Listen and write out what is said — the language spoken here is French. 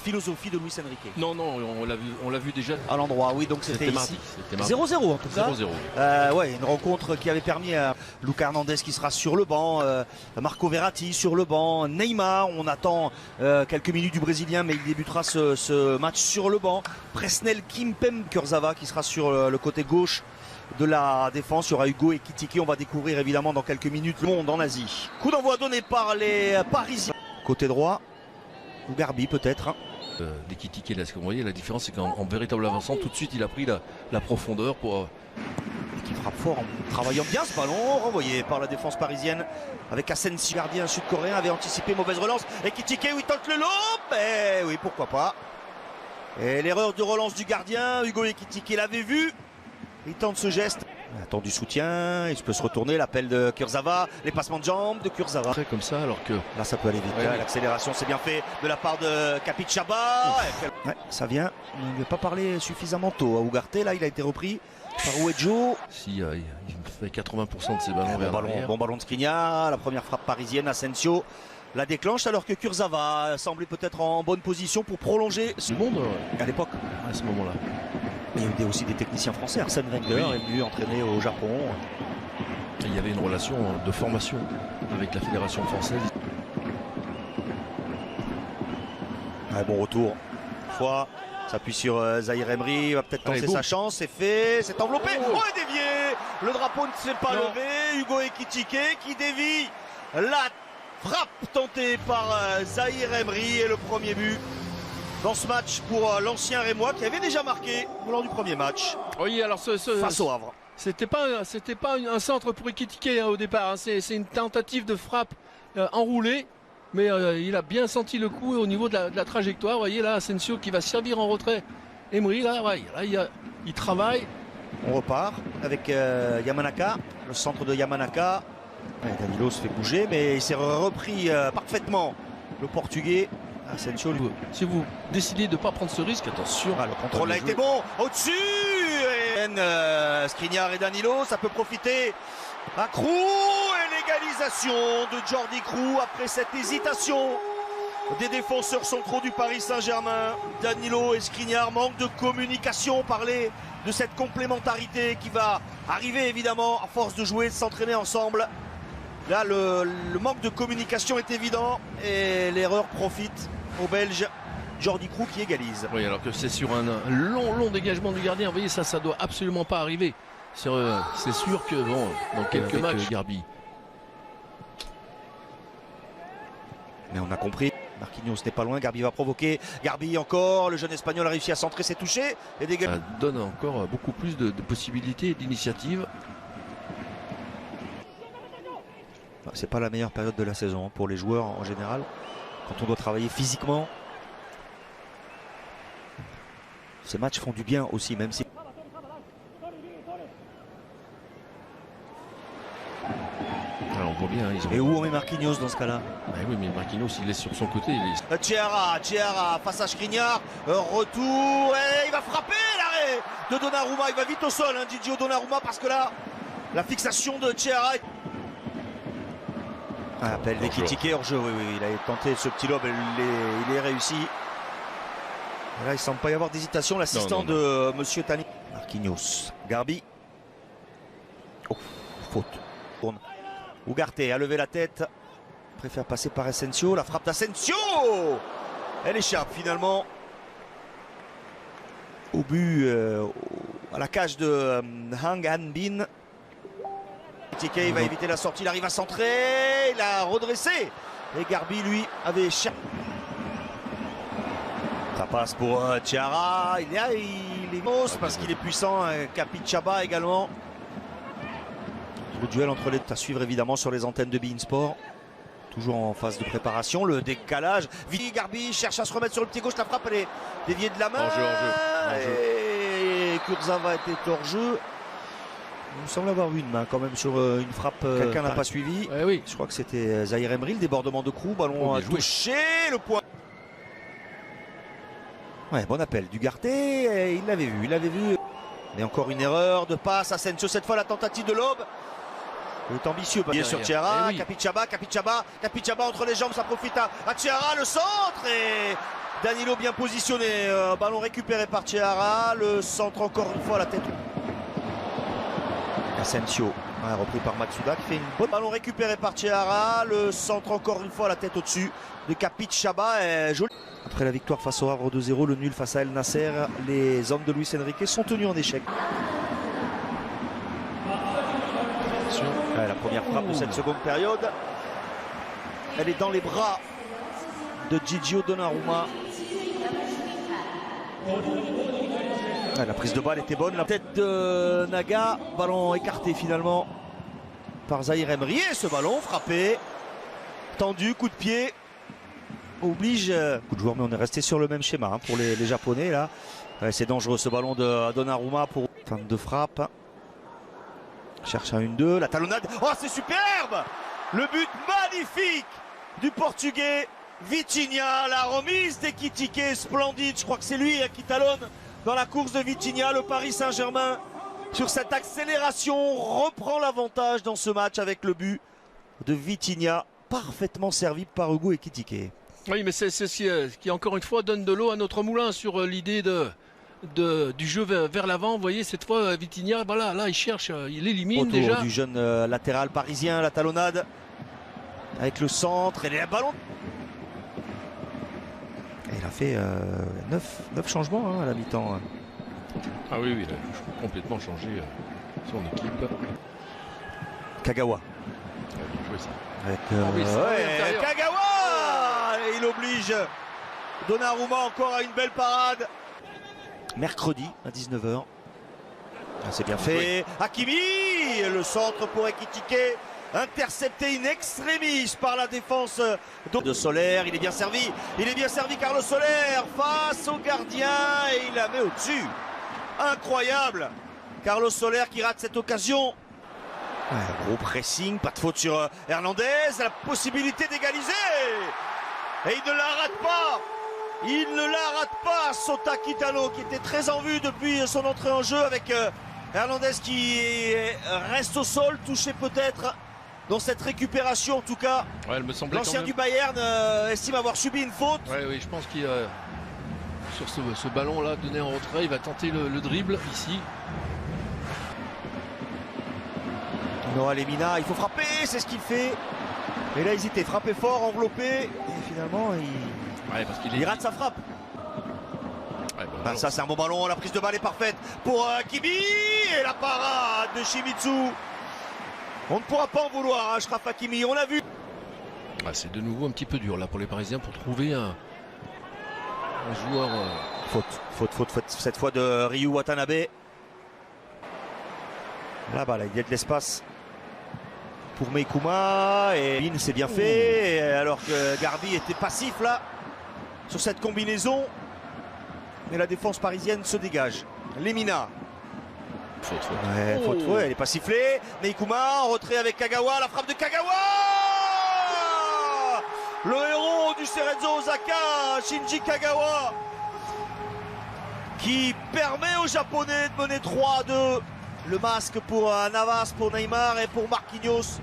philosophie de Luis Enrique. Non, on l'a vu déjà À l'endroit, oui, donc c'était mardi. 0-0 en tout cas. 0-0. Ouais, une rencontre qui avait permis à Lucas Hernandez qui sera sur le banc, Marco Verratti sur le banc, Neymar, on attend quelques minutes du Brésilien, mais il débutera ce match sur le banc. Presnel Kimpembe Kurzawa qui sera sur le côté gauche de la défense. Il y aura Hugo Ekitike, on va découvrir évidemment dans quelques minutes le monde en Asie. Coup d'envoi donné par les Parisiens. Côté droit, ou Garbi peut-être. Hein. Ekitike, là, ce que vous voyez, la différence c'est qu'en véritable avançant, tout de suite il a pris la profondeur pour... Qui frappe fort en travaillant bien ce ballon, renvoyé par la défense parisienne avec Asensio, gardien sud-coréen, avait anticipé, mauvaise relance. Ekitike, oui, tente le lob, et oui, pourquoi pas. Et l'erreur de relance du gardien, Hugo Ekitike l'avait vu. Il tente ce geste. Il attend du soutien, il peut se retourner, l'appel de Kurzawa, les passements de jambes de Kurzawa. Comme ça, alors que... Là, ça peut aller vite. Ouais, l'accélération, c'est bien fait de la part de Capixaba. Ouais, ça vient. Il ne lui a pas parlé suffisamment tôt à Ugarte. Là, il a été repris par Uejo. Si, il fait 80% de ses ballons vers l'arrière. Bon ballon de Skriniar, la première frappe parisienne. Asensio la déclenche alors que Kurzawa semblait peut-être en bonne position pour prolonger ce monde à l'époque. À ce moment-là. Il y a eu aussi des techniciens français. Arsène Wenger est venu entraîner au Japon. Et il y avait une relation de formation avec la fédération française. Ouais, bon retour. Fois, s'appuie sur Zahir Emery. Il va peut-être tenter sa chance. C'est fait. C'est enveloppé. Oh, et dévié. Le drapeau ne s'est pas levé. Hugo Ekitike qui dévie la frappe tentée par Zahir Emery. Et le premier but dans ce match pour l'ancien Rémois qui avait déjà marqué lors du premier match. Oui, alors face au Havre. C'était pas un centre pour Ekitike au départ. Hein. C'est une tentative de frappe enroulée, mais il a bien senti le coup au niveau de la trajectoire. Vous voyez là, Asensio qui va servir en retrait. Emery là, il travaille. On repart avec Yamanaka, le centre de Yamanaka. Ouais, Danilo se fait bouger, mais il s'est repris parfaitement. Le Portugais. Asensio, si vous décidez de ne pas prendre ce risque, attention. Le contrôle a été bon. Au-dessus Skriniar et Danilo, ça peut profiter à Krou. Et l'égalisation de Jordi Krou après cette hésitation des défenseurs centraux du Paris Saint-Germain. Danilo et Skriniar, manque de communication. On parlait de cette complémentarité qui va arriver évidemment à force de jouer, de s'entraîner ensemble. Là, le manque de communication est évident et l'erreur profite au Belge Jordi Krou qui égalise. Oui, alors que c'est sur un long dégagement du gardien. Vous voyez, ça doit absolument pas arriver. C'est sûr que bon, dans quelques matchs, Garbi. Mais on a compris. Marquinhos n'est pas loin. Garbi va provoquer. Garbi encore. Le jeune Espagnol a réussi à centrer, c'est touché. Et ça donne encore beaucoup plus de possibilités et d'initiatives. C'est pas la meilleure période de la saison pour les joueurs en général. Quand on doit travailler physiquement. Ces matchs font du bien aussi, même si... Alors on voit bien. Et où on met Marquinhos dans ce cas-là? Oui, mais Marquinhos, il est sur son côté. Thiara face à Skriniar. Retour. Et il va frapper l'arrêt de Donnarumma. Il va vite au sol, Gigio Donnarumma, parce que là, la fixation de Thiara... Appel d'Ekitike hors jeu, oui, il a tenté ce petit lob, il est réussi. Et là, il semble pas y avoir d'hésitation, l'assistant de Monsieur Tani. Marquinhos, Garbi. Oh, faute. Tourne. Ugarte a levé la tête. Préfère passer par Asensio. La frappe d'Asensio. Elle échappe finalement au but, à la cage de Hang Han-bin. Il va éviter la sortie, il arrive à centrer, il a redressé. Et Garbi, lui, avait échappé. Ça passe pour Thiara. Il est mousse parce qu'il est puissant. Capixaba également. Le duel entre les deux à suivre évidemment sur les antennes de beIN Sport. Toujours en phase de préparation. Le décalage. Vidi Garbi cherche à se remettre sur le pied gauche. La frappe, elle est déviée de la main. Et Kurzawa était hors jeu. Il me semble avoir eu une main quand même sur une frappe. Quelqu'un n'a pas suivi. Oui. Je crois que c'était Zahir Emery, le débordement de Krou. Ballon touché, le point. Ouais, bon appel d'Ugarte. Il l'avait vu. Mais encore une erreur de passe. Asensio, cette fois la tentative de l'aube. Il est ambitieux. Bien sur Thiara. Capixaba entre les jambes. Ça profite à Thiara. Le centre. Et Danilo bien positionné, ballon récupéré par Chihara, le centre encore une fois à la tête. Asensio, repris par Matsuda qui fait une bonne ballon récupéré par Chihara, le centre encore une fois à la tête au-dessus de Capit Chaba. Joli. Après la victoire face au Havre 2-0, le nul face à El Nasser, les hommes de Luis Enrique sont tenus en échec. La première frappe de cette seconde période, elle est dans les bras de Gigio Donnarumma. La prise de balle était bonne, la tête de Naga, ballon écarté finalement par Zahir Emery. Et ce ballon frappé, tendu, coup de pied, oblige. Coup de joueur, mais on est resté sur le même schéma pour les Japonais là. C'est dangereux ce ballon de Donnarumma pour fin de frappe. Cherche un 1-2, la talonnade. Oh, c'est superbe! Le but magnifique du Portugais Vitinha, la remise d'Ekitike splendide. Je crois que c'est lui qui talonne dans la course de Vitinha. Le Paris Saint-Germain, sur cette accélération, reprend l'avantage dans ce match avec le but de Vitinha, parfaitement servi par Hugo Ekitike. Oui, mais c'est ce qui encore une fois donne de l'eau à notre moulin sur l'idée du jeu vers l'avant. Vous voyez, cette fois Vitinha, voilà, là il cherche, il élimine autour déjà. Du jeune latéral parisien, la talonnade avec le centre et les ballons. Et il a fait 9 changements à la mi-temps. Ah oui, il a complètement changé son équipe. Kagawa. Joué ça. Avec Kagawa, et il oblige Donnarumma encore à une belle parade. Mercredi à 19h. C'est bien fait. Oui. Hakimi, le centre pour Ekitike, intercepté in extremis par la défense de Soler. Il est bien servi. Il est bien servi Carlos Soler face au gardien et il la met au-dessus. Incroyable. Carlos Soler qui rate cette occasion. Gros pressing, pas de faute sur Hernandez. La possibilité d'égaliser. Et il ne la rate pas. Il ne la rate pas, Sota Kitano, qui était très en vue depuis son entrée en jeu avec Hernandez qui reste au sol, touché peut-être dans cette récupération en tout cas. Ouais, elle me semblait l'ancien du Bayern estime avoir subi une faute. Oui, je pense qu'il sur ce ballon-là donné en retrait, il va tenter le dribble ici. Noah Lemina, il faut frapper, c'est ce qu'il fait. Mais là, hésité, frapper fort, enveloppé, et finalement, il rate sa frappe. Ouais, bon, ça, c'est un bon ballon. La prise de balle est parfaite pour Kimi. Et la parade de Shimizu. On ne pourra pas en vouloir, Achraf Hakimi. On l'a vu. C'est de nouveau un petit peu dur là pour les Parisiens pour trouver un joueur. Faute cette fois de Ryu Watanabe. Là-bas, il y a de l'espace pour Meikuma. Et Bin, c'est bien fait. Alors que Garbi était passif là sur cette combinaison. Mais la défense parisienne se dégage. Lemina. Faute. Elle n'est pas sifflée. Meikuma en retrait avec Kagawa. La frappe de Kagawa. Le héros du Cerezo Osaka, Shinji Kagawa, qui permet aux Japonais de mener 3-2. Le masque pour Navas, pour Neymar et pour Marquinhos.